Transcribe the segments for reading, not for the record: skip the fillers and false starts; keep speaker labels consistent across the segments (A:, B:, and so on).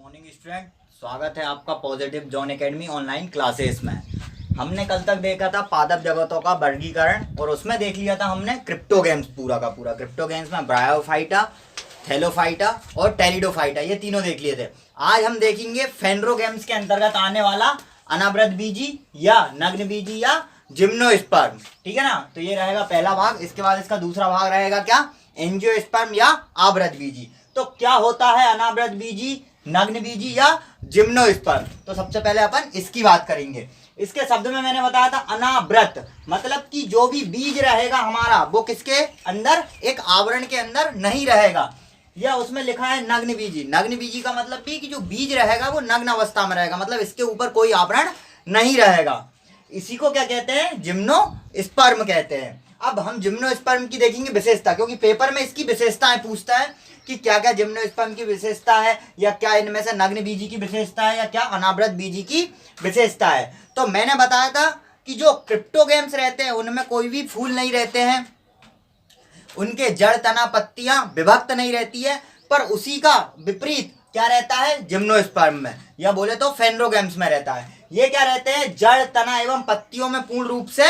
A: Morning student, स्वागत है आपका positive zone academy online classes में। हमने कल तक देखा था पादप जगतों का वर्गीकरण और उसमें देख लिया था हमने क्रिप्टोगेम्स पूरा का पूरा। क्रिप्टोगेम्स में ब्रायोफाइटा, थैलोफाइटा और टेरिडोफाइटा ये तीनों देख लिए थे। आज हम देखेंगे फेनरोगेम्स के अंतर्गत आने वाला अनावृत बीजी या नग्न बीजी या जिम्नोस्पर्म। ठीक है ना, तो ये रहेगा पहला भाग। इसके बाद इसका दूसरा भाग रहेगा क्या, एंजियोस्पर्म या आवृत बीजी। तो क्या होता है अनावृत बीजी, नग्न बीजी या जिम्नोस्पर्म? तो सबसे पहले अपन इसकी बात करेंगे। इसके शब्द में मैंने बताया था अनावृत, मतलब कि जो भी बीज रहेगा हमारा वो किसके अंदर, एक आवरण के अंदर नहीं रहेगा। या उसमें लिखा है नग्न बीजी। नग्न बीजी का मतलब भी कि जो बीज रहेगा वो नग्न अवस्था में रहेगा, मतलब इसके ऊपर कोई आवरण नहीं रहेगा। इसी को क्या कहते हैं, जिम्नोस्पर्म कहते हैं। अब हम जिम्नोस्पर्म की देखेंगे विशेषता, क्योंकि पेपर में इसकी विशेषताएं पूछता है कि क्या क्या जिम्नोस्पर्म की विशेषता है, या क्या इनमें से नग्न बीजी की विशेषता है, या क्या अनावृत बीजी की विशेषता है। तो मैंने बताया था कि जो क्रिप्टोगेम्स रहते हैं उनमें कोई भी फूल नहीं रहते हैं, उनके जड़ तना पत्तियां विभक्त नहीं रहती है। पर उसी का विपरीत क्या रहता है जिम्नोस्पर्म में, या बोले तो फेनरोगेम्स में रहता है। ये क्या रहते हैं, जड़ तना एवं पत्तियों में पूर्ण रूप से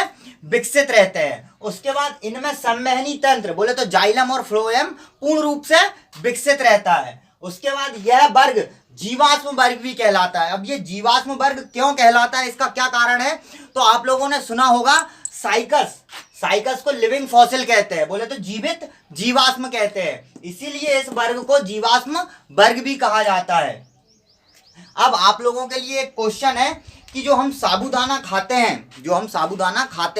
A: विकसित रहते हैं। उसके बाद इनमें संवहनी तंत्र, बोले तो जाइलम और फ्लोएम पूर्ण रूप से विकसित रहता है। उसके बाद यह वर्ग जीवाश्म वर्ग भी कहलाता है। अब ये जीवाश्म वर्ग क्यों कहलाता है, इसका क्या कारण है? तो आप लोगों ने सुना होगा साइकस, साइकस को लिविंग फॉसिल कहते हैं, बोले तो जीवित जीवाश्म कहते हैं। इसीलिए इस वर्ग को जीवाश्म वर्ग भी कहा जाता है। अब आप लोगों के लिए एक क्वेश्चन है कि जो हम साबूदाना खाते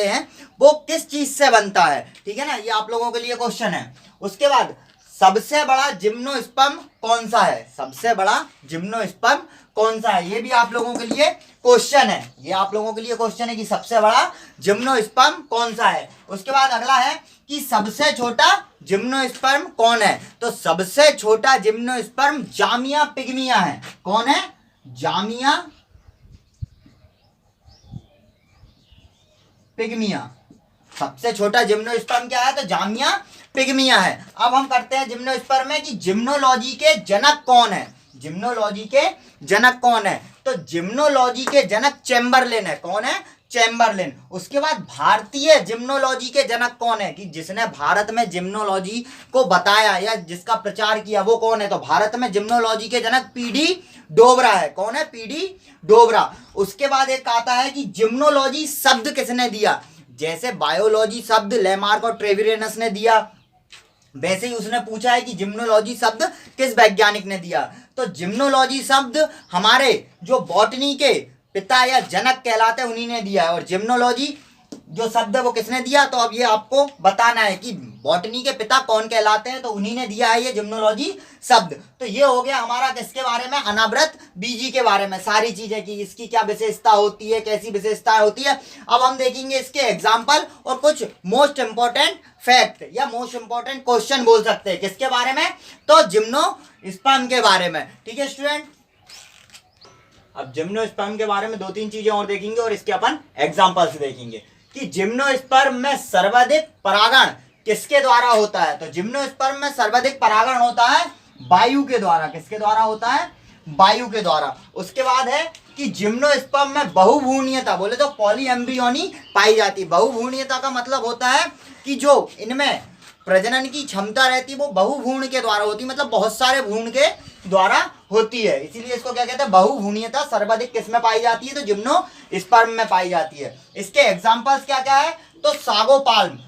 A: हैं, वो किस चीज से बनता है। ठीक है ना, ये आप लोगों के लिए क्वेश्चन है। उसके बाद सबसे बड़ा जिम्नोस्पर्म कौन सा है, सबसे बड़ा जिम्नोस्पर्म कौन सा है, ये भी आप लोगों के लिए क्वेश्चन है। ये आप लोगों के लिए क्वेश्चन है कि सबसे बड़ा जिम्नोस्पर्म कौन सा है। उसके बाद अगला है कि सबसे छोटा जिम्नोस्पर्म कौन है। तो सबसे छोटा जिम्नोस्पर्म जामिया पिग्मिया है। कौन है, जामिया पिग्मिया। सबसे छोटा जिम्नोस्पर्म क्या है, तो जामिया पिग्मिया है। अब हम करते हैं जिम्नोस्पर्म में कि जिम्नोलॉजी के जनक कौन है। जिम्नोलॉजी के जनक कौन है, तो जिम्नोलॉजी के जनक चैम्बरलेन है। कौन है, चैम्बरलेन। उसके बाद भारतीय जिम्नोलॉजी के जनक कौन है, कि जिसने भारत में जिम्नोलॉजी को बताया या जिसका प्रचार किया वो कौन है, तो भारत में जिम्नोलॉजी के जनक पीडी डोबरा है। कौन है, पीडी डोबरा। उसके बाद एक आता है कि जिम्नोलॉजी शब्द किसने दिया। जैसे बायोलॉजी शब्द लेमार्क और ट्रेविरेनस ने दिया, वैसे ही उसने पूछा है कि जिम्नोलॉजी शब्द किस वैज्ञानिक ने दिया। तो जिम्नोलॉजी शब्द हमारे जो बॉटनी के पिता या जनक कहलाते हैं उन्हीं ने दिया है, और जिम्नोलॉजी जो शब्द है वो किसने दिया। तो अब ये आपको बताना है कि बॉटनी के पिता कौन कहलाते हैं, तो उन्हीं ने दिया है ये जिम्नोलॉजी शब्द। तो ये हो गया हमारा किसके बारे में, अनावृत बीजी के बारे में सारी चीजें, कि इसकी क्या विशेषता होती है, कैसी विशेषता होती है। अब हम देखेंगे इसके एग्जाम्पल और कुछ मोस्ट इंपॉर्टेंट फैक्ट या मोस्ट इंपॉर्टेंट क्वेश्चन बोल सकते हैं। किसके बारे में, तो जिम्नोस्पर्म के बारे में। ठीक है स्टूडेंट, अब जिम्नोस्पर्म के बारे में दो तीन चीजें और देखेंगे और इसके अपन एग्जाम्पल्स देखेंगे कि जिम्नोस्पर्म में सर्वाधिक परागण किसके द्वारा होता है। तो जिम्नोस्पर्म में सर्वाधिक परागण होता है वायु के द्वारा। किसके द्वारा होता है, वायु के द्वारा। उसके बाद है कि जिम्नोस्पर्म में बहुभ्रूणीयता, बोले तो पॉलीएम्ब्रियोनी पाई जाती है। बहुभ्रूणीयता का मतलब होता है कि जो इनमें प्रजनन की क्षमता रहती है वो बहुभ्रूण के द्वारा होती है, मतलब बहुत सारे भ्रूण के द्वारा होती है। इसीलिए इसको क्या कहते हैं, बहुभ्रूणीयता सर्वाधिक किसमें पाई जाती है, तो जिम्नोस्पर्म में पाई जाती है। इसके एग्जांपल्स क्या क्या है, तो सागोपाल्म।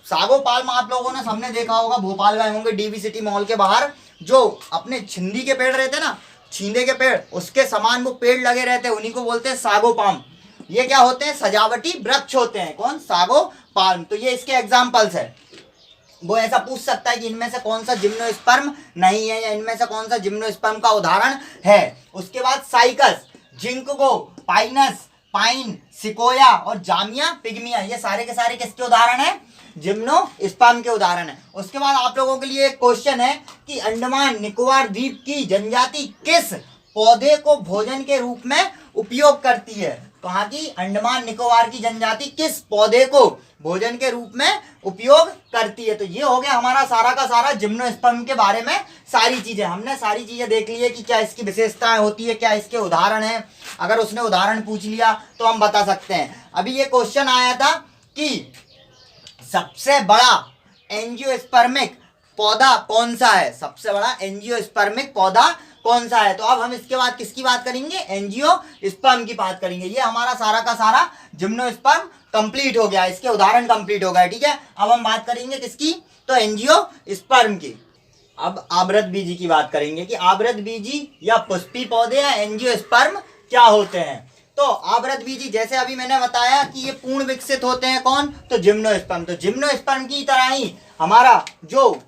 A: सागोपाल्म आप लोगों ने सबने देखा होगा, भोपाल गए होंगे डीवी सिटी मॉल के बाहर, जो अपने छिंदी के पेड़ रहते हैं ना, छींदे के पेड़, उसके समान वो पेड़ लगे रहते हैं, उन्हीं को बोलते हैं सागोपाल्म। ये क्या होते हैं, सजावटी वृक्ष होते हैं। कौन, सागोपाल्म। तो ये इसके एग्जाम्पल्स है। वो ऐसा पूछ सकता है कि इनमें से कौन सा जिम्नोस्पर्म नहीं है, या इनमें से कौन सा जिम्नोस्पर्म का उदाहरण है। उसके बाद cycas, ginkgo, Pinus, pine, sequoia और जामिया पिग्मिया, ये सारे के सारे किसके उदाहरण है, जिम्नोस्पर्म के उदाहरण है। उसके बाद आप लोगों के लिए एक क्वेश्चन है कि अंडमान निकोबार द्वीप की जनजाति किस पौधे को भोजन के रूप में उपयोग करती है। कहाँ की, अंडमान निकोबार की जनजाति किस पौधे को भोजन के रूप में उपयोग करती है। तो ये हो गया हमारा सारा का सारा जिम्नोस्पर्म के बारे में सारी चीजें। हमने सारी चीजें देख ली है कि क्या इसकी विशेषताएं होती है, क्या इसके उदाहरण हैं। अगर उसने उदाहरण पूछ लिया तो हम बता सकते हैं। अभी ये क्वेश्चन आया था कि सबसे बड़ा एंजियोस्पर्मिक पौधा कौन सा है, सबसे बड़ा एंजियोस्पर्मिक पौधा कौन सा है। तो अब हम इसके बाद किसकी बात करेंगे, एंजियोस्पर्म की बात करेंगे। ये हमारा सारा का सारा जिम्नोस्पर्म कंप्लीट हो गया, इसके उदाहरण कंप्लीट हो गए, ठीक है। अब हम बात करेंगे किसकी, तो एंजियोस्पर्म की। अब आवृतबीजी की बात करेंगे कि आवृतबीजी या पुष्पी पौधे या एंजियोस्पर्म क्या होते हैं। तो आवृतबीजी जैसे अभी मैंने बताया कि ये पूर्ण विकसित होते हैं, कौन, तो जिम्नोस्पर्म। तो जिम्नोस्पर्म की तरह ही हमारा जो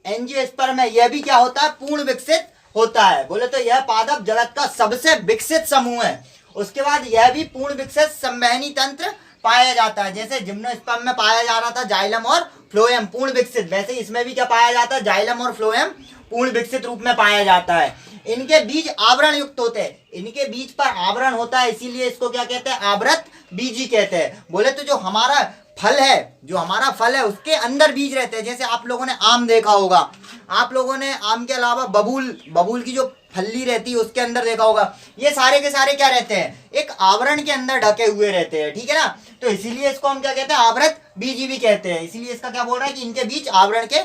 A: एंजियोस्पर्म है यह भी क्या होता है, पूर्ण विकसित होता है। बोले तो यह पादप जगत का सबसे विकसित समूह है। उसके बाद यह भी पूर्ण विकसित संवहनी तंत्र पाया जाता है। जैसे जिम्नोस्पर्म में पाया जा रहा था जाइलम और फ्लोएम पूर्ण विकसित, वैसे इसमें भी क्या पाया जाता है, जाइलम और फ्लोएम पूर्ण विकसित रूप में पाया जाता है। इनके बीज आवरण युक्त होते हैं, इनके बीज पर आवरण होता है, इसीलिए इसको क्या कहते हैं, आवृत बीजी कहते हैं। बोले तो जो हमारा फल है, जो हमारा फल है उसके अंदर बीज रहते हैं। जैसे आप लोगों ने आम देखा होगा, आप लोगों ने आम के अलावा बबूल की जो फल्ली रहती है उसके अंदर देखा होगा। ये सारे के सारे क्या रहते हैं, एक आवरण के अंदर ढके हुए रहते हैं, ठीक है ना। तो इसीलिए इसको हम क्या कहते हैं, आवृत बीजी भी कहते हैं। इसीलिए इसका क्या बोल रहा है कि इनके बीज आवरण के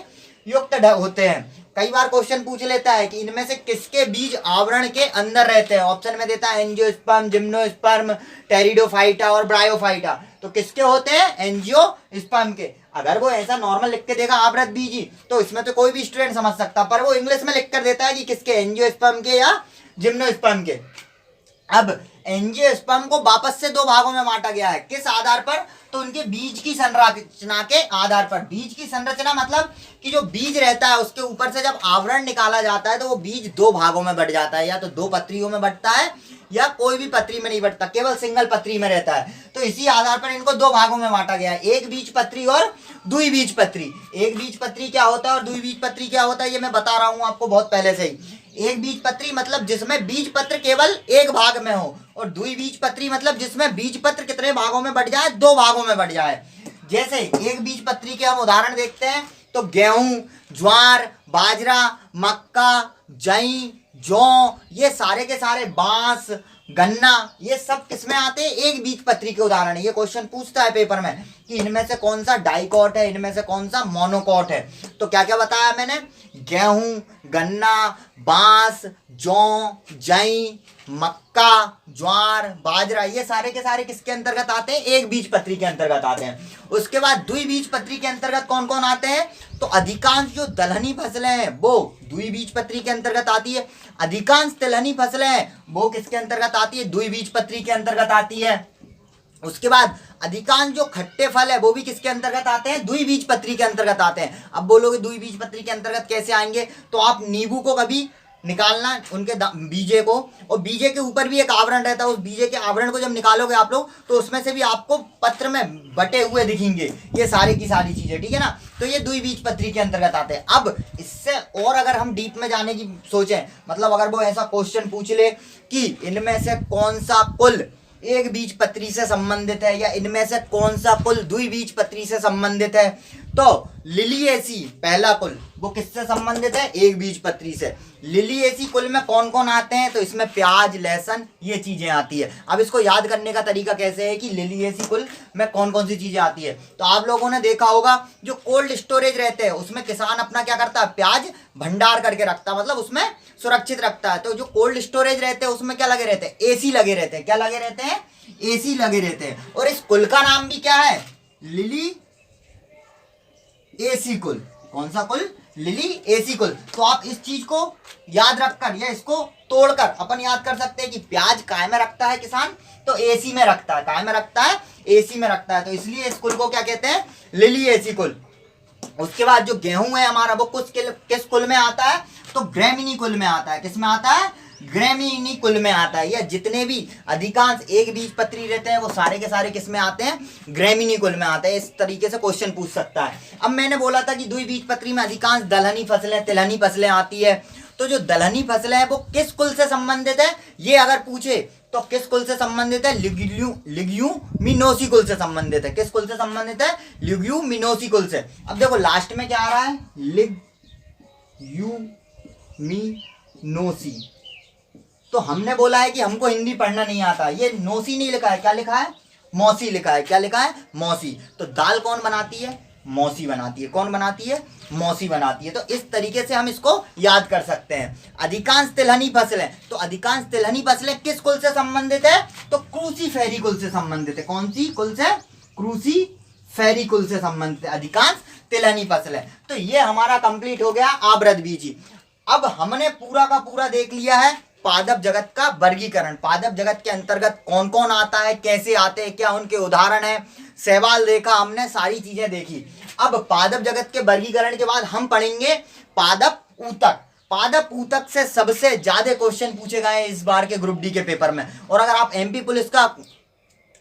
A: युक्त होते हैं। कई बार क्वेश्चन पूछ लेता है कि इनमें से किसके बीज आवरण के अंदर रहते हैं। ऑप्शन में देता है एंजियोस्पर्म, जिम्नोस्पर्म, टेरिडोफाइटा और ब्रायोफाइटा। तो किसके होते हैं, एंजियोस्पर्म के। अगर वो ऐसा नॉर्मल लिख के देगा आवृत बीजी, तो इसमें तो कोई भी स्टूडेंट समझ सकता, पर वो इंग्लिश में लिख कर देता है कि किसके, एंजियोस्पर्म के या जिम्नोस्पर्म के। अब एंजियोस्पर्म को वापस से दो भागों में बांटा गया है, किस आधार पर, तो उनके बीज की संरचना के आधार पर। बीज की संरचना मतलब कि जो बीज रहता है उसके ऊपर से जब आवरण निकाला जाता है तो वो बीज दो भागों में बट जाता है, या तो दो पत्रियों में बटता है या कोई भी पत्री में नहीं बटता, केवल सिंगल पत्री में रहता है। तो इसी आधार पर इनको दो भागों में बांटा गया है, एक बीज पत्री और द्विबीज पत्री। एक बीज पत्री क्या होता है और द्विबीज पत्री क्या होता है, ये मैं बता रहा हूँ आपको बहुत पहले से ही। एक बीज पत्री मतलब जिसमें बीज पत्र केवल एक भाग में हो, और द्विबीज पत्री मतलब जिसमें बीज पत्र कितने भागों में बट जाए, दो भागों में बट जाए। जैसे एक बीज पत्री के हम उदाहरण देखते हैं तो गेहूं, ज्वार, बाजरा, मक्का, जई, जौ, ये सारे के सारे, बांस, गन्ना, ये सब किसमें आते हैं, एक बीज पत्री के उदाहरण है। ये क्वेश्चन पूछता है पेपर में कि इनमें से कौन सा डाइकॉट है, इनमें से कौन सा मोनोकॉट है। तो क्या क्या बताया मैंने, गेहूं, गन्ना, बांस, जौ, जई, मक्का, ज्वार, बाजरा, ये सारे के सारे किसके अंतर्गत आते हैं, एक बीज पत्री के अंतर्गत आते हैं। उसके बाद द्विबीज पत्री के अंतर्गत कौन कौन आते हैं, तो अधिकांश जो दलहनी फसलें हैं वो द्विबीज पत्री के अंतर्गत आती है। अधिकांश तिलहनी फसलें हैं वो किसके अंतर्गत आती है, द्विबीज पत्री के अंतर्गत आती है। उसके बाद अधिकांश जो खट्टे फल है वो भी किसके अंतर्गत आते हैं, द्विबीज पत्री के अंतर्गत आते हैं। अब बोलोगे द्विबीज पत्री के अंतर्गत कैसे आएंगे, तो आप नींबू को कभी निकालना, उनके बीजे को, और बीजे के ऊपर भी एक आवरण रहता है, उस बीजे के आवरण को जब निकालोगे आप लोग तो उसमें से भी आपको पत्र में बटे हुए दिखेंगे ये सारी की सारी चीजें, ठीक है ना। तो ये द्विबीज पत्री के अंतर्गत आते हैं। अब इससे और अगर हम डीप में जाने की सोचें, मतलब अगर वो ऐसा क्वेश्चन पूछ ले कि इनमें से कौन सा कुल एक बीज पत्री से संबंधित है या इनमें से कौन सा कुल द्विबीज पत्री से संबंधित है, तो लिलिएसी पहला कुल वो किससे संबंधित है, एक बीज पत्री से। लिलिएसी कुल में कौन कौन आते हैं, तो इसमें प्याज, लहसुन, ये चीजें आती है। अब इसको याद करने का तरीका कैसे है कि लिलिएसी कुल में कौन कौन सी चीजें आती है। तो आप लोगों ने देखा होगा जो कोल्ड स्टोरेज रहते हैं उसमें किसान अपना क्या करता है, प्याज भंडार करके रखता है, मतलब उसमें सुरक्षित रखता है। तो जो कोल्ड स्टोरेज रहते हैं उसमें क्या लगे रहते हैं, एसी लगे रहते हैं। क्या लगे रहते हैं, एसी लगे रहते हैं। और इस कुल का नाम भी क्या है, लिली एसी कुल। कौन सा कुल, लिली एसी कुल। तो आप इस चीज को याद रखकर या इसको तोड़कर अपन याद कर सकते हैं कि प्याज काय में रखता है किसान, तो एसी में रखता है। काय में रखता है, एसी में रखता है। तो इसलिए इस कुल को क्या कहते हैं, लिली एसी कुल। उसके बाद जो गेहूं है हमारा वो किस कुल में आता है, तो ग्रेमिनी कुल में आता है। किस में आता है, ग्रेमिनी कुल में आता है। या जितने भी अधिकांश एक बीज पत्री रहते हैं वो सारे के सारे किस में आते हैं, ग्रेमिनी कुल में आते हैं। इस तरीके से क्वेश्चन पूछ सकता है। अब मैंने बोला था कि द्विबीज पत्री में अधिकांश दलहनी फसलें, तिलहनी फसलें आती है। तो जो दलहनी फसलें हैं वो किस कुल से संबंधित है, ये अगर पूछे तो किस कुल से संबंधित है? लिग्यूमिनोसी कुल से संबंधित है। किस कुल से संबंधित है? लिग्यूमिनोसी कुल से। अब देखो लास्ट में क्या आ रहा है? लिग्यूमिनोसी। तो हमने बोला है कि हमको हिंदी पढ़ना नहीं आता, ये नोसी नहीं लिखा है, क्या लिखा है? मौसी लिखा है। क्या लिखा है? मौसी। तो दाल कौन बनाती है? मौसी बनाती है। कौन बनाती है? मौसी बनाती है। तो इस तरीके से हम इसको याद कर सकते हैं। अधिकांश तिलहनी फसलें, तो अधिकांश तिलहनी फसलें किस कुल से संबंधित है? तो क्रूसीफेरी कुल से संबंधित है। कौन सी कुल से? क्रूसीफेरी कुल से संबंधित है अधिकांश तिलहनी फसलें। तो ये हमारा कंप्लीट हो गया आवृतबीजी। अब हमने पूरा का पूरा देख लिया है पादप जगत का वर्गीकरण। पादप जगत के अंतर्गत कौन कौन आता है, कैसे आते हैं, क्या उनके उदाहरण है, शैवाल देखा हमने, सारी चीजें देखी। अब पादप जगत के वर्गीकरण के बाद हम पढ़ेंगे पादप ऊतक। पादप ऊतक से सबसे ज्यादा क्वेश्चन पूछे गए इस बार के ग्रुप डी के पेपर में। और अगर आप एमपी पुलिस का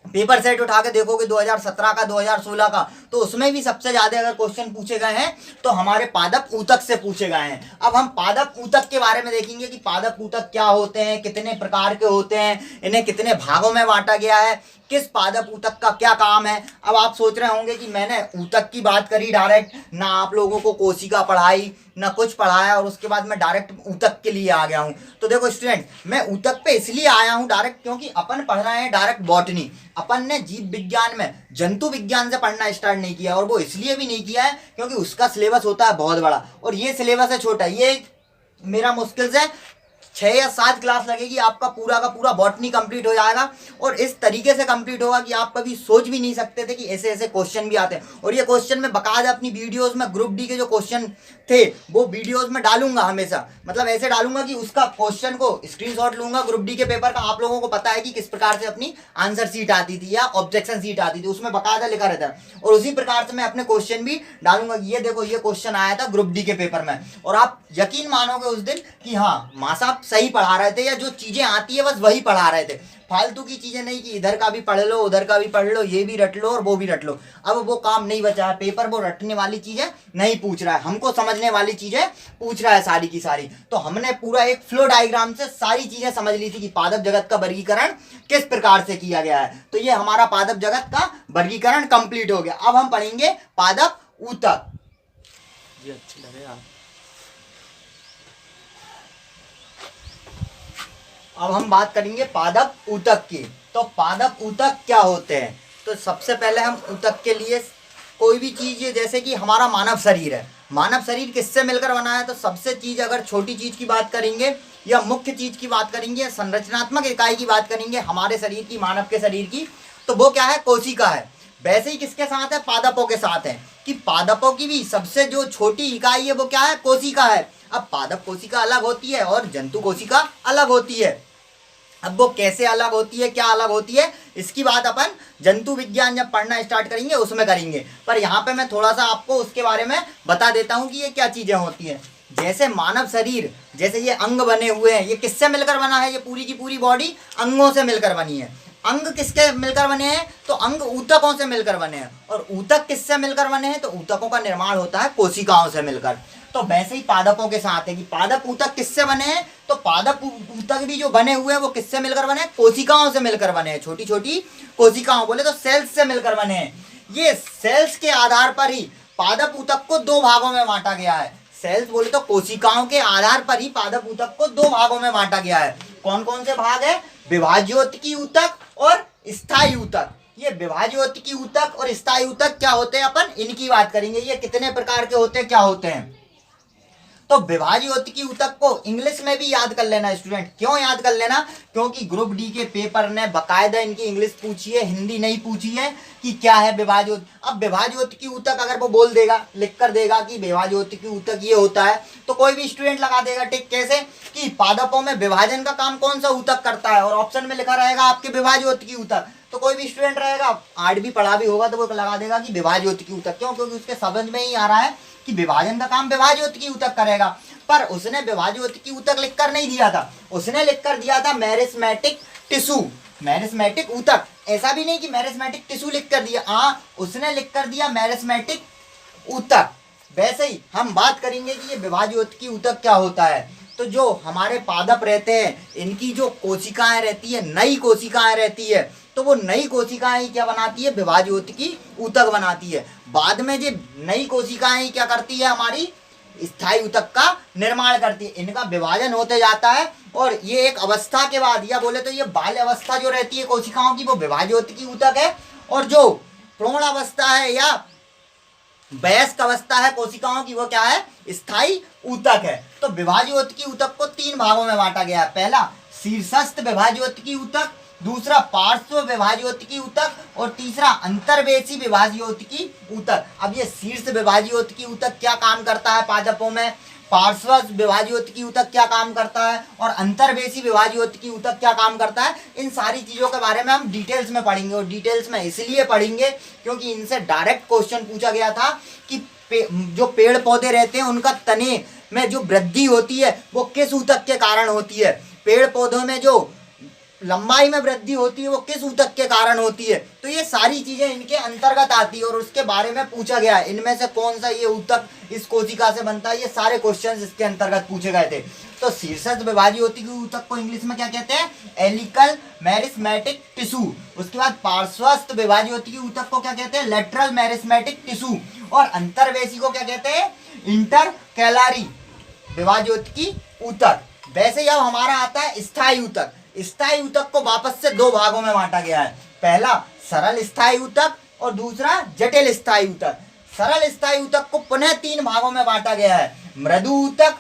A: पेपर सेट उठा के देखोगे 2017 का, 2016 का, तो उसमें भी सबसे ज्यादा अगर क्वेश्चन पूछे गए हैं तो हमारे पादप ऊतक से पूछे गए हैं। अब हम पादप ऊतक के बारे में देखेंगे कि पादप ऊतक क्या होते हैं, कितने प्रकार के होते हैं, इन्हें कितने भागों में बांटा गया है, किस पादप ऊतक का क्या काम है। अब आप सोच रहे होंगे कि मैंने ऊतक की बात करी डायरेक्ट, ना आप लोगों को कोशिका पढ़ाई, ना कुछ पढ़ाया, और उसके बाद मैं डायरेक्ट ऊतक के लिए आ गया हूं। तो देखो स्टूडेंट, मैं ऊतक पे इसलिए आया हूं डायरेक्ट क्योंकि अपन पढ़ रहे हैं डायरेक्ट बॉटनी। अपन ने जीव विज्ञान में जंतु विज्ञान से पढ़ना स्टार्ट नहीं किया, और वो इसलिए भी नहीं किया है क्योंकि उसका सिलेबस होता है बहुत बड़ा और ये सिलेबस है छोटा। ये मेरा मुश्किल से 6 या 7 क्लास लगेगी, आपका पूरा का पूरा बॉटनी कंप्लीट हो जाएगा। और इस तरीके से कंप्लीट होगा कि आप कभी सोच भी नहीं सकते थे कि ऐसे ऐसे क्वेश्चन भी आते हैं। और ये क्वेश्चन मैं बकायदा अपनी वीडियोस में ग्रुप डी के जो क्वेश्चन थे वो वीडियोस में डालूंगा हमेशा। मतलब ऐसे डालूंगा कि उसका क्वेश्चन को स्क्रीनशॉट लूंगा ग्रुप डी के पेपर का। आप लोगों को पता है कि किस प्रकार से अपनी आंसर शीट आती थी या ऑब्जेक्शन शीट आती थी, उसमें बकायदा लिखा रहता है। और उसी प्रकार से मैं अपने क्वेश्चन भी डालूंगा कि ये देखो ये क्वेश्चन आया था ग्रुप डी के पेपर में। और आप यकीन मानोगे उस दिन कि हाँ माँ साहब सही पढ़ा रहे थे, या जो चीजें आती है बस वही पढ़ा रहे थे, फालतू की चीजें नहीं कि इधर का भी पढ़ लो, उधर का भी पढ़ लो, ये भी रट लो और वो भी रट लो। अब वो काम नहीं बचा है, पेपर वो रटने वाली चीजें नहीं पूछ रहा है, हमको समझने वाली चीजें पूछ रहा है सारी की सारी। तो हमने पूरा एक फ्लो डायग्राम से सारी चीजें समझ ली थी कि पादप जगत का वर्गीकरण किस प्रकार से किया गया है। तो ये हमारा पादप जगत का वर्गीकरण कंप्लीट हो गया। अब हम पढ़ेंगे पादप ऊतक। जी अच्छी लगे आप। अब हम बात करेंगे पादप ऊतक की। तो पादप ऊतक क्या होते हैं? तो सबसे पहले हम ऊतक के लिए कोई भी चीज, जैसे कि हमारा मानव शरीर है, मानव शरीर किससे मिलकर बना है? तो सबसे चीज अगर छोटी चीज की बात करेंगे या मुख्य चीज की बात करेंगे या संरचनात्मक इकाई की बात करेंगे हमारे शरीर की, मानव के शरीर की, तो वो क्या है? कोशिका है। वैसे ही किसके साथ है? पादपों के साथ है। कि पादपों की भी सबसे जो छोटी इकाई है वो क्या है? कोशिका है। अब पादप कोशिका अलग होती है और जंतु कोशिका अलग होती है। अब वो कैसे अलग होती है, क्या अलग होती है, इसकी बात अपन जंतु विज्ञान जब पढ़ना स्टार्ट करेंगे उसमें करेंगे। पर यहाँ पे मैं थोड़ा सा आपको उसके बारे में बता देता हूँ कि ये क्या चीजें होती हैं। जैसे मानव शरीर, जैसे ये अंग बने हुए हैं, ये किससे मिलकर बना है? ये पूरी की पूरी बॉडी अंगों से मिलकर बनी है। अंग किसके मिलकर बने हैं? तो अंग ऊतकों से मिलकर बने हैं। और ऊतक किससे मिलकर बने हैं? तो ऊतकों का निर्माण होता है कोशिकाओं से मिलकर। तो वैसे ही पादपों के साथ है कि पादप ऊतक किससे बने हैं? तो पादप ऊतक भी जो बने हुए हैं वो किससे मिलकर बने हैं? कोशिकाओं से मिलकर बने हैं। छोटी छोटी कोशिकाओं, बोले तो सेल्स से मिलकर बने हैं। ये सेल्स के आधार पर ही पादप ऊतक को 2 भागों में बांटा गया है। सेल्स बोले तो कोशिकाओं के आधार पर ही पादप ऊतक को 2 भागों में बांटा गया है। कौन कौन से भाग है? विभाज्योतिकी ऊतक और स्थायी ऊतक। ये विभाज्योतिकी ऊतक और स्थायी ऊतक क्या होते हैं, अपन इनकी बात करेंगे। ये कितने प्रकार के होते हैं, क्या होते हैं? तो विभाज्योतिकी ऊतक को इंग्लिश में भी याद कर लेना स्टूडेंट। क्यों याद कर लेना? क्योंकि ग्रुप डी के पेपर ने बकायदा इनकी इंग्लिश पूछी है, हिंदी नहीं पूछी है कि क्या है विभाज्योतिकी। अब विभाज्योतिकी ऊतक अगर वो बोल देगा, लिख कर देगा कि विभाज्योतिकी ऊतक ये होता है, तो कोई भी स्टूडेंट लगा देगा टिक। कैसे? कि पादपों में विभाजन का काम कौन सा ऊतक करता है, और ऑप्शन में लिखा रहेगा आपके विभाज्योतिकी ऊतक। तो कोई भी स्टूडेंट रहेगा, आर्ट भी पढ़ा भी होगा, तो वो लगा देगा कि विभाज्योतिकी ऊतक। क्यों? क्योंकि उसके समझ में ही आ रहा है कि विभाजन का काम विभाज्योतिकी ऊतक करेगा। पर उसने विभाज्योतिकी ऊतक लिखकर नहीं दिया था, उसने लिखकर दिया था मेरिस्मेटिक टिश्यू, मेरिस्मेटिक ऊतक। ऐसा भी नहीं कि मेरिस्मेटिक टिश्यू लिख कर दिया, हाँ उसने लिख कर दिया मेरिस्मेटिक ऊतक। वैसे ही हम बात करेंगे कि ये विभाज्योतिकी ऊतक क्या होता है। तो जो हमारे पादप रहते हैं इनकी जो कोशिकाएं रहती है, नई कोशिकाएं रहती है, तो वो नई कोशिकाएं क्या बनाती है, विभाज्य ऊतकी ऊतक बनाती है। बाद में जो नई कोशिकाएं क्या करती है, हमारी स्थायी ऊतक का निर्माण करती है। इनका विभाजन होते जाता है और ये एक अवस्था के बाद, या बोले तो ये बाल्य अवस्था जो रहती है कोशिकाओं की, वो विभाज्य ऊतकी ऊतक है। और जो प्रौढ़ अवस्था है या वयस्क अवस्था है कोशिकाओं की, वो क्या है, स्थायी ऊतक है। तो विभाज्य ऊतकी ऊतक को 3 भागों में बांटा गया है। पहला शीर्षस्थ विभाज्य ऊतकी ऊतक, दूसरा पार्श्व विभाज्य ऊतकी ऊतक और तीसरा अंतर्वेशी विभाज्य ऊतकी ऊतक। अब ये शीर्ष विभाज्य ऊतकी ऊतक क्या काम करता है पादपों में, पार्श्व विभाज्य ऊतकी ऊतक क्या काम करता है और अंतर्वेशी विभाज्य ऊतकी ऊतक क्या काम करता है, इन सारी चीजों के बारे में हम डिटेल्स में पढ़ेंगे। और डिटेल्स में इसलिए पढ़ेंगे क्योंकि इनसे डायरेक्ट क्वेश्चन पूछा गया था कि जो पेड़ पौधे रहते हैं उनका तने में जो वृद्धि होती है वो किस ऊतक के कारण होती है, पेड़ पौधों में जो लंबाई में वृद्धि होती है वो किस ऊतक के कारण होती है। तो ये सारी चीजें इनके अंतर्गत आती है और उसके बारे में पूछा गया है। इनमें से कौन सा ये ऊतक इस कोशिका से बनता है, ये सारे क्वेश्चंस इसके अंतर्गत पूछे गए थे। तो शीर्षस्थ विभाज्य ऊतकी ऊतक को इंग्लिश में क्या कहते हैं, एलिकल मेरिस्मेटिक टिश्यू। उसके बाद पार्श्वस्थ विभाज्य ऊतकी ऊतक को क्या कहते हैं, लेटरल मेरिस्मेटिक टिश्यू। और अंतर्वेशी को क्या कहते हैं, इंटरकैलरी विभाज्य ऊतकी ऊतक। वैसे ही अब हमारा आता है स्थायी ऊतक। स्थायी ऊतक को वापस से 2 भागों में बांटा गया है। पहला सरल स्थायी ऊतक और दूसरा जटिल स्थायी ऊतक। सरल स्थायी ऊतक को पुनः 3 भागों में बांटा गया है, मृदु ऊतक,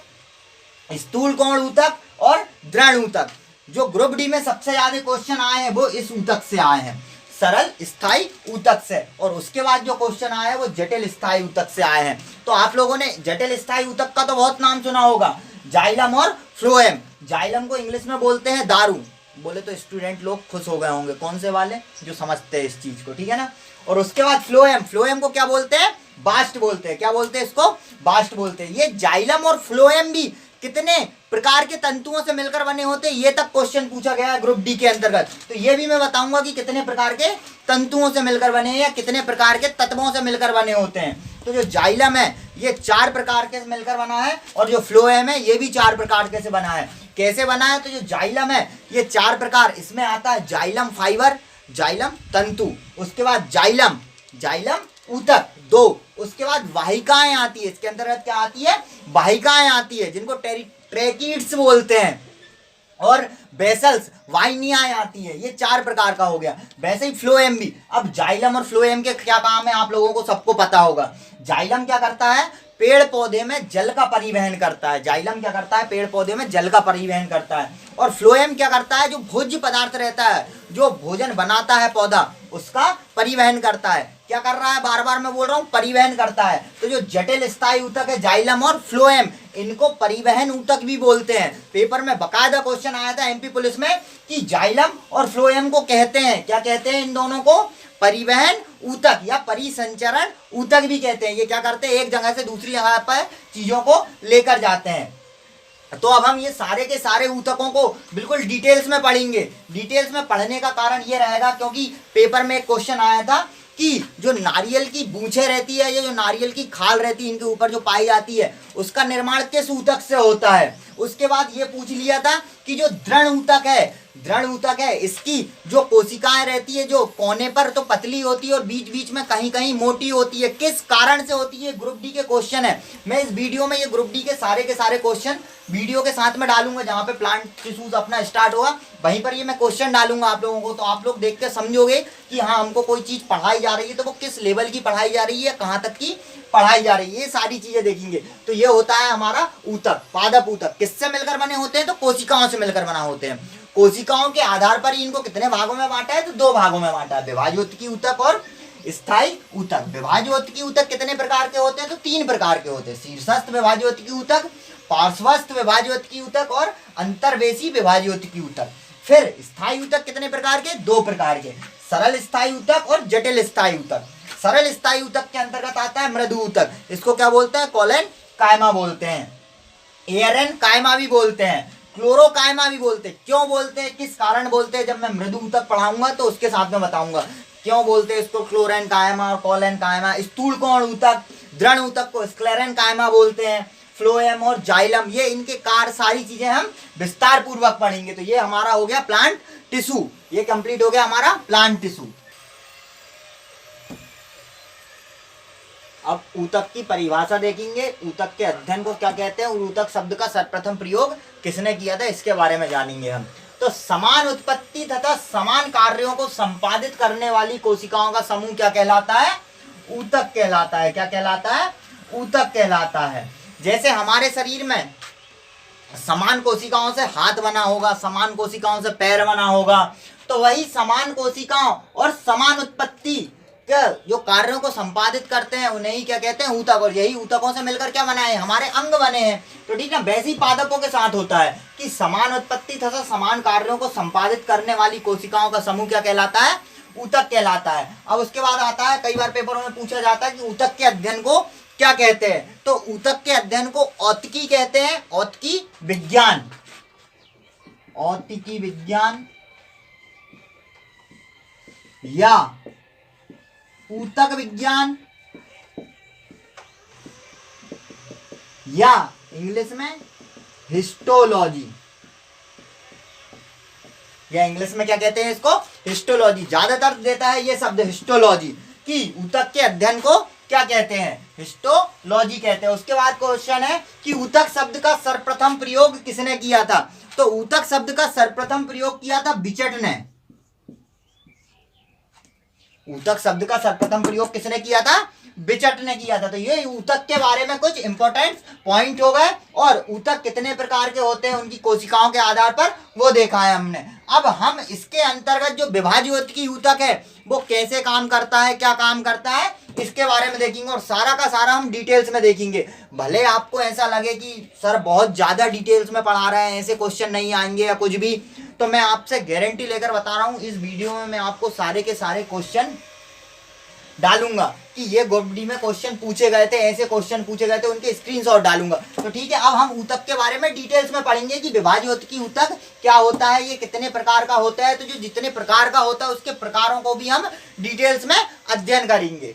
A: स्थूल कोण ऊतक और दृढ़ ऊतक। जो ग्रुप डी में सबसे ज्यादा क्वेश्चन आए हैं वो इस ऊतक से आए हैं, सरल स्थायी ऊतक से। और उसके बाद जो क्वेश्चन आए हैं वो जटिल स्थायी ऊतक से आए हैं। तो आप लोगों ने जटिल स्थायी ऊतक का तो बहुत नाम सुना होगा, जाइलम और फ्लोएम। जाइलम को इंग्लिश में बोलते हैं दारू। बोले तो स्टूडेंट लोग खुश हो गए होंगे, कौन से वाले, जो समझते हैं इस चीज को, ठीक है ना। और उसके बाद फ्लोएम, फ्लोएम को क्या बोलते हैं, बास्ट बोलते हैं। क्या बोलते हैं इसको, बास्ट बोलते हैं। ये जाइलम और फ्लोएम भी कितने प्रकार के तंतुओं से मिलकर बने होते हैं, ये तक क्वेश्चन पूछा गया है ग्रुप डी के अंतर्गत। तो ये भी मैं बताऊंगा कि कितने प्रकार के तंतुओं से मिलकर बने हैं या कितने प्रकार के तत्वों से मिलकर बने होते हैं। तो जो जाइलम है ये 4 प्रकार के मिलकर बना है और जो फ्लोएम है ये भी 4 प्रकार के से बना है। कैसे बना है, तो जो जाइलम है ये 4 प्रकार, इसमें आता है जाइलम फाइबर, जाइलम तंतु, उसके बाद जाइलम, जाइलम ऊतक 2, उसके बाद वाहिकाएं आती है। इसके अंतर्गत क्या आती है, वाहिकाएं आती है जिनको ट्रैकिड्स बोलते हैं, और बेसल्स, वाहिनियां आती है। ये 4 प्रकार का हो गया। वैसे ही फ्लोएम भी। अब जाइलम और फ्लोएम के क्या काम है आप लोगों को सबको पता होगा। जाइलम क्या करता है, पेड़ पौधे में जल का परिवहन करता है। जाइलम क्या करता है, पेड़ पौधे में जल का परिवहन करता है। और फ्लोएम क्या करता है, जो भोज्य पदार्थ रहता है, जो भोजन बनाता है पौधा, उसका परिवहन करता है। क्या कर रहा है, बार बार मैं बोल रहा हूं, परिवहन करता है। तो जो जटिल स्थायी ऊतक है जाइलम और फ्लोएम, इनको परिवहन ऊतक भी बोलते हैं। पेपर में बकायदा क्वेश्चन आया था एमपी पुलिस में कि जाइलम और फ्लोएम को कहते हैं, क्या कहते हैं इन दोनों को, परिवहन ऊतक या परिसंचरण ऊतक भी कहते हैं। ये क्या करते हैं, एक जगह से दूसरी जगह पर चीजों को लेकर जाते हैं। तो अब हम ये सारे के सारे ऊतकों को बिल्कुल डिटेल्स में पढ़ेंगे। डिटेल्स में पढ़ने का कारण ये रहेगा क्योंकि पेपर में एक क्वेश्चन आया था कि जो नारियल की बूछे रहती है या जो नारियल की खाल रहती है, इनके ऊपर जो पाई जाती है, उसका निर्माण किस ऊतक से होता है। उसके बाद ये पूछ लिया था कि जो दृढ़ ऊतक है, दृढ़ ऊतक है, इसकी जो कोशिकाएं रहती है जो कोने पर तो पतली होती है और बीच बीच में कहीं कहीं मोटी होती है, किस कारण से होती है, ग्रुप डी के क्वेश्चन है। मैं इस वीडियो में ये ग्रुप डी के सारे क्वेश्चन वीडियो के साथ में डालूंगा। जहाँ पे प्लांट टिश्यूज अपना स्टार्ट होगा वहीं पर ये मैं क्वेश्चन डालूंगा आप लोगों को। तो आप लोग देख के समझोगे कि हाँ हमको कोई चीज पढ़ाई जा रही है तो वो किस लेवल की पढ़ाई जा रही है, कहाँ तक की पढ़ाई जा रही है, ये सारी चीजें देखेंगे। तो ये होता है हमारा ऊतक, पादप ऊतक। किससे मिलकर बने होते हैं, तो कोशिकाओं से मिलकर बना होते हैं। कोशिकाओं के आधार पर ही इनको कितने भागों में बांटा है, तो 2 भागों में बांटा है, विभाज्य ऊतकी ऊतक और स्थायी ऊतक। विभाज्य ऊतकी ऊतक कितने प्रकार के होते हैं, तो 3 प्रकार के होते हैं, शीर्षस्थ विभाज्य ऊतकी ऊतक, पार्श्वस्थ विभाज्य ऊतकी ऊतक और अंतर्वेशी विभाज्य ऊतकी ऊतक। फिर स्थायी ऊतक कितने प्रकार के, 2 प्रकार के, सरल स्थायी ऊतक और जटिल स्थायी ऊतक। सरल स्थायी ऊतक के अंतर्गत आता है मृदु ऊतक, इसको क्या बोलते हैं, कोलेन कायमा बोलते हैं, एयरन कायमा भी बोलते हैं, क्लोरोकायमा भी बोलते हैं। क्यों बोलते हैं, किस कारण बोलते हैं, जब मैं मृदु ऊतक पढ़ाऊंगा तो उसके साथ में बताऊंगा क्यों बोलते हैं इसको क्लोरेन कायमा और कोलेन कायमा। स्थूल कोण ऊतक, दृढ़ ऊतक को स्क्लेरेन कायमा बोलते हैं। फ्लोएम और जाइलम, ये इनके कार्य सारी चीजें हम विस्तार पूर्वक पढ़ेंगे। तो ये हमारा हो गया प्लांट टिश्यू, ये कंप्लीट हो गया हमारा प्लांट टिश्यू। अब ऊतक की परिभाषा देखेंगे, ऊतक के अध्ययन को क्या कहते हैं और ऊतक शब्द का सर्वप्रथम प्रयोग किसने किया था इसके बारे में जानेंगे हम। तो समान उत्पत्ति तथा समान कार्यों को संपादित करने वाली कोशिकाओं का समूह क्या कहलाता है? ऊतक कहलाता है। क्या कहलाता है? ऊतक कहलाता है। जैसे हमारे शरीर में समान कोशिकाओं से हाथ बना होगा, समान कोशिकाओं से पैर बना होगा, तो वही समान कोशिकाओं और समान उत्पत्ति जो कार्यों को संपादित करते हैं उन्हें ही क्या कहते हैं? ऊतक। और यही ऊतकों से मिलकर क्या बना है? हमारे अंग बने हैं। तो ठीक है, वैसे ही पादपों के साथ होता है कि समान उत्पत्ति तथा समान कार्यों को संपादित करने वाली कोशिकाओं का समूह क्या कहलाता है? ऊतक कहलाता है। अब उसके बाद आता है, कई बार पेपरों में पूछा जाता है कि ऊतक के अध्ययन को क्या कहते हैं? तो ऊतक के अध्ययन को औत्की कहते हैं, औत्की विज्ञान, औत्की विज्ञान या ऊतक विज्ञान या इंग्लिश में हिस्टोलॉजी, या इंग्लिश में क्या कहते हैं इसको? हिस्टोलॉजी। ज्यादातर देता है ये शब्द हिस्टोलॉजी, कि ऊतक के अध्ययन को क्या कहते हैं? हिस्टोलॉजी कहते हैं। उसके बाद क्वेश्चन है कि ऊतक शब्द का सर्वप्रथम प्रयोग किसने किया था? तो ऊतक शब्द का सर्वप्रथम प्रयोग किया था बिचट ने। ऊतक शब्द का सर्वप्रथम प्रयोग किसने किया था? बिचट ने किया था। तो ये ऊतक के बारे में कुछ इंपॉर्टेंट पॉइंट हो गए, और ऊतक कितने प्रकार के होते हैं उनकी कोशिकाओं के आधार पर वो देखा है हमने। अब हम इसके अंतर्गत जो विभाज्योतकी ऊतक है वो कैसे काम करता है, क्या काम करता है, इसके बारे में देखेंगे, और सारा का सारा हम डिटेल्स में देखेंगे। भले आपको ऐसा लगे कि सर बहुत ज्यादा डिटेल्स में पढ़ा रहे हैं, ऐसे क्वेश्चन नहीं आएंगे या कुछ भी, तो मैं आपसे गारंटी लेकर बता रहा हूं, इस वीडियो में मैं आपको सारे के सारे क्वेश्चन डालूंगा कि ये ग्रुप डी में क्वेश्चन पूछे गए थे, ऐसे क्वेश्चन पूछे गए थे, उनके स्क्रीनशॉट डालूंगा। तो ठीक है, अब हम ऊतक के बारे में डिटेल्स में पढ़ेंगे कि विभाज्योतकी ऊतक क्या होता है, ये कितने प्रकार का होता है। तो जो जितने प्रकार का होता है उसके प्रकारों को भी हम डिटेल्स में अध्ययन करेंगे।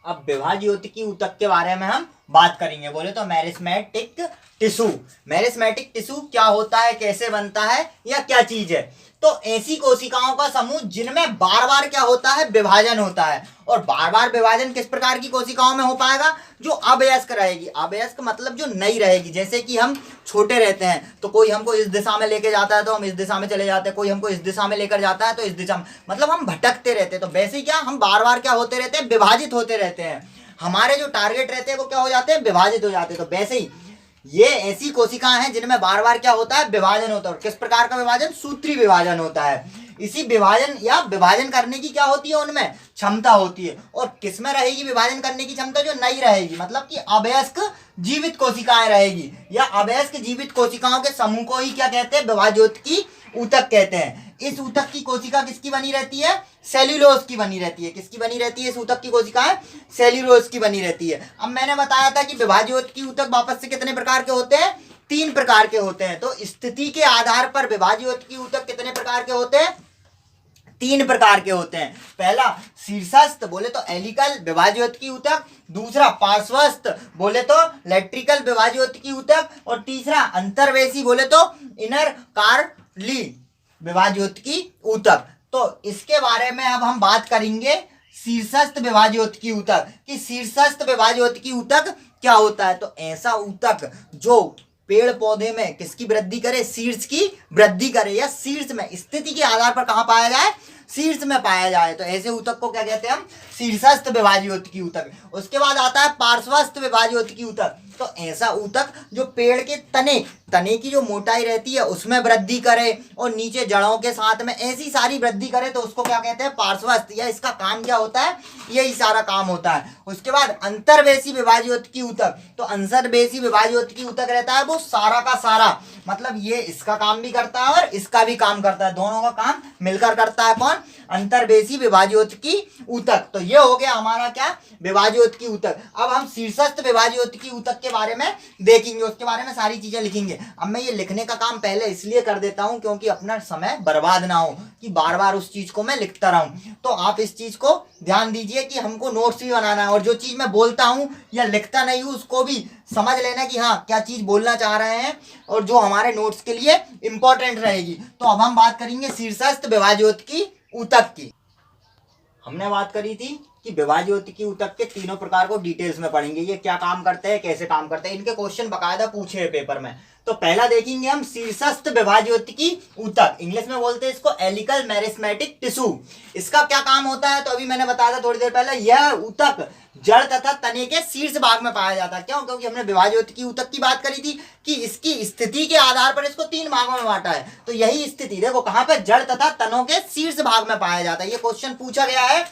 A: अब विभाज्योतकी ऊतक के बारे में हम बात करेंगे। बोले तो मेरिस्मेटिक टिश्यू, मेरिस्मेटिक टिश्यू क्या होता है, कैसे बनता है, या क्या चीज है? तो ऐसी कोशिकाओं का समूह जिनमें बार बार क्या होता है? विभाजन होता है। और बार बार विभाजन किस प्रकार की कोशिकाओं में हो पाएगा? जो अवयस्क रहेगी। अवयस्क मतलब जो नई रहेगी। जैसे कि हम छोटे रहते हैं तो कोई हमको इस दिशा में लेके जाता है तो हम इस दिशा में चले जाते हैं, कोई हमको इस दिशा में लेकर जाता है तो इस दिशा में, मतलब हम भटकते रहते हैं। तो वैसे ही क्या हम बार बार क्या होते रहते हैं? विभाजित होते रहते हैं। हमारे जो टारगेट रहते हैं वो क्या हो जाते हैं? विभाजित हो जाते हैं। तो वैसे ही ये ऐसी कोशिकाएं हैं जिनमें बार बार क्या होता है? विभाजन होता है। और किस प्रकार का विभाजन? सूत्री विभाजन होता है। इसी विभाजन या विभाजन करने की क्या होती है? उनमें क्षमता होती है। और किसमें रहेगी विभाजन करने की क्षमता? जो नहीं रहेगी, मतलब कि अवयस्क जीवित कोशिकाएं रहेगी, या अवयस्क जीवित कोशिकाओं के समूह को ही क्या कहते हैं? विभाज्योतकी ऊतक कहते हैं। इस ऊतक की कोशिका किसकी बनी रहती है? सेल्यूलोज की बनी रहती है। किसकी बनी रहती है इस ऊतक की कोशिकाएं? सेल्यूलोज की बनी रहती है। अब मैंने बताया था कि विभाज्योतकी ऊतक वापस से कितने प्रकार के होते हैं? 3 प्रकार के होते हैं। तो स्थिति के आधार पर विभाज्योतकी ऊतक कितने प्रकार के होते हैं? 3 प्रकार के होते हैं। पहला शीर्षस्थ, बोले तो एलिकल विभाज्योतकी ऊतक। दूसरा पार्श्वस्थ, बोले तो लैट्रिकल विभाज्योतकी ऊतक। और तीसरा अंतर्वेशी, बोले तो इनर कार्ली विभाज्योतकी ऊतक। तो इसके बारे में अब हम बात करेंगे शीर्षस्थ विभाज्योतकी ऊतक, कि शीर्षस्थ विभाज्योतकी ऊतक क्या होता है। तो ऐसा ऊतक जो पेड़ पौधे में किसकी वृद्धि करे? शीर्ष की वृद्धि करे, या शीर्ष में स्थिति के आधार पर कहां पाया जाए? शीर्ष में पाया जाए। तो ऐसे ऊतक को क्या कहते हैं हम? शीर्षस्थ विभाज्योतकी ऊतक। उसके बाद आता है पार्श्वस्थ विभाज्योतकी ऊतक। तो ऐसा ऊतक जो पेड़ के तने की जो मोटाई रहती है उसमें वृद्धि करे, और नीचे जड़ों के साथ में ऐसी सारी वृद्धि करे, तो उसको क्या कहते हैं? पार्श्वस्थ। या इसका काम क्या होता है? यही सारा काम होता है। उसके बाद अंतर्वेशी विभाज्योतकी ऊतक। तो अंतर्वेशी विभाज्योतकी ऊतक रहता है वो सारा का सारा, मतलब ये इसका काम भी करता है और इसका भी काम करता है, दोनों का काम मिलकर करता है। कौन? अंतर्वेशी विभाज्योतकी ऊतक। तो ये हो गया हमारा क्या? विभाज्योतकी ऊतक। अब हम शीर्षस्थ विभाज्योतकी ऊतक के बारे में देखेंगे, उसके बारे में सारी चीजें लिखेंगे। अब मैं ये लिखने का काम पहले इसलिए कर देता हूं क्योंकि अपना समय बर्बाद ना हो कि बार बार उस चीज को मैं लिखता रहूं। तो आप इस चीज को ध्यान दीजिए कि हमको नोट्स भी बनाना है और जो चीज मैं बोलता हूं या लिखता नहीं हूं उसको भी समझ लेना कि हाँ क्या चीज बोलना चाह रहे हैं और जो हमारे नोट्स के लिए इंपॉर्टेंट रहेगी। तो अब हम बात करेंगे शीर्षस्थ, विभाज्योतिकी, ऊतक की। हमने बात करी थी कि विभाज्योतिकी, ऊतक के तीनों प्रकार को डिटेल्स में पढ़ेंगे, ये क्या काम करते हैं, कैसे काम करते हैं, इनके क्वेश्चन बकायदा पूछे हैं पेपर में। तो पहला देखेंगे हम शीर्षस्थ विभाज्योतिकी ऊतक, इंग्लिश में बोलते हैं इसको एलिकल मेरिस्मेटिक टिश्यू। इसका क्या काम होता है तो अभी मैंने बताया था थोड़ी देर पहले, यह ऊतक जड़ तथा तने के शीर्ष भाग में पाया जाता है। क्यों? क्योंकि हमने विभाज्योतिकी ऊतक की बात करी थी कि इसकी स्थिति के आधार पर इसको 3 भागों में बांटा है। तो यही स्थिति देखो कहां पर, जड़ तथा तनों के शीर्ष भाग में पाया जाता है। ये क्वेश्चन पूछा गया है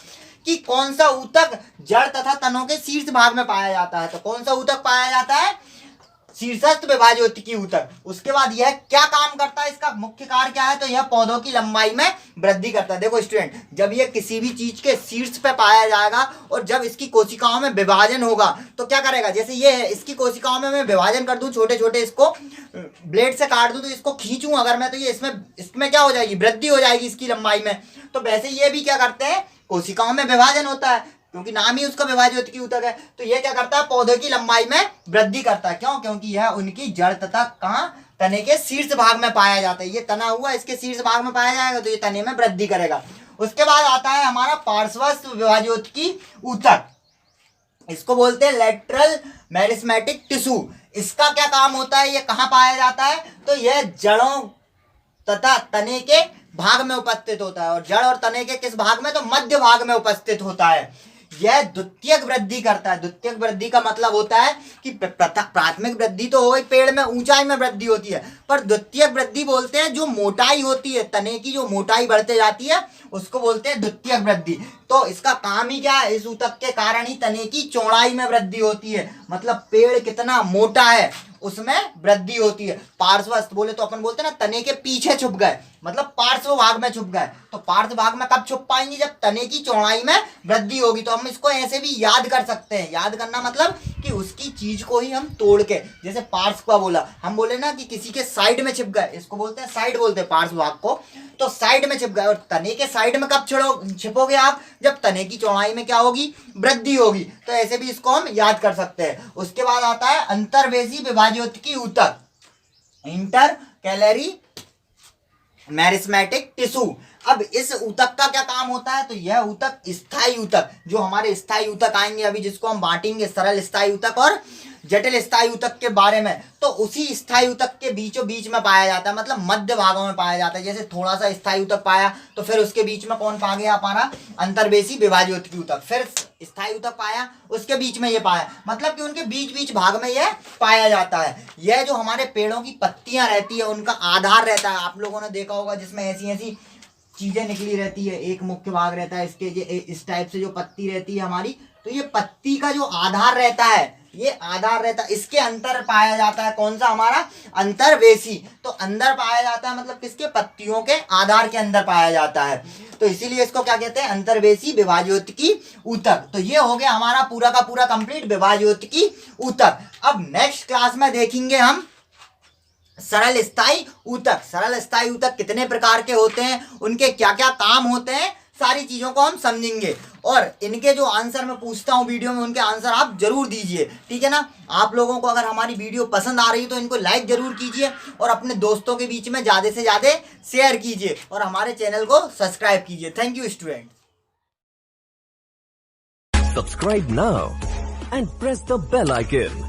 A: कि कौन सा ऊतक जड़ तथा तनों के शीर्ष भाग में पाया जाता है। तो कौन सा ऊतक पाया जाता है? शीर्षस्थ विभाज्योतिकी ऊतक। उसके बाद यह क्या काम करता है, इसका मुख्य कार्य क्या है, तो यह पौधों की लंबाई में वृद्धि करता है। देखो स्टूडेंट, जब यह किसी भी चीज के शीर्ष पे पाया जाएगा और जब इसकी कोशिकाओं में विभाजन होगा तो क्या करेगा, जैसे ये है इसकी कोशिकाओं में मैं विभाजन कर दूं, छोटे छोटे इसको ब्लेड से काट दूं, तो इसको खींचूं अगर मैं, तो ये इसमें क्या हो जाएगी, वृद्धि हो जाएगी इसकी लंबाई में। तो वैसे ये भी क्या करते हैं, कोशिकाओं में विभाजन होता है क्योंकि नाम ही उसका विभाज्योतिकी ऊतक है। तो ये क्या करता है, पौधे की लंबाई में वृद्धि करता है। क्यों? क्योंकि यह उनकी जड़ तथा कहां, तने के शीर्ष भाग में पाया जाता है। ये तना हुआ इसके शीर्ष भाग में पाया जाएगा तो ये तने में वृद्धि करेगा। उसके बाद आता है हमारा पार्श्वस्थ विभाज्योतिकी ऊतक, इसको बोलते हैं लेटरल मेरिस्मेटिक टिश्यू। इसका क्या काम होता है, ये कहां पाया जाता है, तो यह जड़ों तथा तने के भाग में उपस्थित होता है। और जड़ और तने के किस भाग में, तो मध्य भाग में उपस्थित होता है। यह द्वितीयक वृद्धि करता है। द्वितीयक वृद्धि का मतलब होता है कि प्राथमिक वृद्धि तो हो गई, पेड़ में ऊंचाई में वृद्धि होती है, पर द्वितीयक वृद्धि बोलते हैं जो मोटाई होती है, तने की जो मोटाई बढ़ते जाती है उसको बोलते हैं द्वितीयक वृद्धि। तो इसका काम ही क्या है, इस ऊतक के कारण ही तने की चौड़ाई में वृद्धि होती है, मतलब पेड़ कितना मोटा है उसमें वृद्धि होती है। पार्श्वस्थ बोले तो अपन बोलते हैं ना, तने के पीछे छुप गए, मतलब पार्श्व भाग में छुप गए। तो पार्श्व भाग में कब छुप पाएंगे, जब तने की चौड़ाई में वृद्धि होगी। तो हम इसको ऐसे भी याद कर सकते हैं, याद करना मतलब कि उसकी चीज को ही हम तोड़ के, जैसे पार्श्व का बोला, हम बोले ना कि किसी के साइड में छिप गए, इसको बोलते हैं साइड, बोलते हैं पार्श्व भाग को। तो साइड में छिप गए, और तने के साइड में कब छिपोगे आप, जब तने की चौड़ाई में क्या होगी, वृद्धि होगी। तो ऐसे भी इसको हम याद कर सकते हैं। उसके बाद आता है अंतर्वेशी विभाज्योतिकी ऊतक, इंटर कैलरी मेरिस्मेटिक टिश्यू। अब इस ऊतक का क्या काम होता है, तो यह ऊतक स्थायी ऊतक, जो हमारे स्थायी ऊतक आएंगे अभी, जिसको हम बांटेंगे सरल स्थायी ऊतक और जटिल स्थायी ऊतक के बारे में, तो उसी स्थायी ऊतक के बीचों बीच में पाया जाता है, मतलब मध्य भागों में पाया जाता है। जैसे थोड़ा सा स्थायी ऊतक पाया तो फिर उसके बीच में कौन पा गया, हमारा अंतर्वेशी विभाज्योतिकी ऊतक। फिर स्थायी ऊतक पाया, उसके बीच में ये पाया, मतलब कि उनके बीच बीच भाग में यह पाया जाता है। यह जो हमारे पेड़ों की पत्तियां रहती है उनका आधार रहता है, आप लोगों ने देखा होगा, जिसमें ऐसी ऐसी चीजें निकली रहती है, एक मुख्य भाग रहता है इसके, इस टाइप से जो पत्ती रहती है हमारी, तो ये पत्ती का जो आधार रहता है, ये आधार रहता है, इसके अंदर पाया जाता है कौन सा, हमारा अंतर्वेशी। तो अंदर पाया जाता है मतलब किसके, पत्तियों के आधार के अंदर पाया जाता है। तो इसीलिए इसको क्या कहते हैं, अंतर्वेशी विभाज्योतिकी ऊतक। तो ये हो गया हमारा पूरा का पूरा कंप्लीट विभाज्योतिकी ऊतक। अब नेक्स्ट क्लास में देखेंगे हम सरल स्थायी ऊतक। सरल स्थायी ऊतक कितने प्रकार के होते हैं, उनके क्या क्या काम होते हैं, सारी चीजों को हम समझेंगे। और इनके जो आंसर मैं पूछता हूँ वीडियो में, उनके आंसर आप जरूर दीजिए, ठीक है ना। आप लोगों को अगर हमारी वीडियो पसंद आ रही है तो इनको लाइक जरूर कीजिए और अपने दोस्तों के बीच में ज़्यादा से ज़्यादा शेयर कीजिए और हमारे चैनल को सब्सक्राइब कीजिए। Thank you student.
B: Subscribe now and press the bell icon.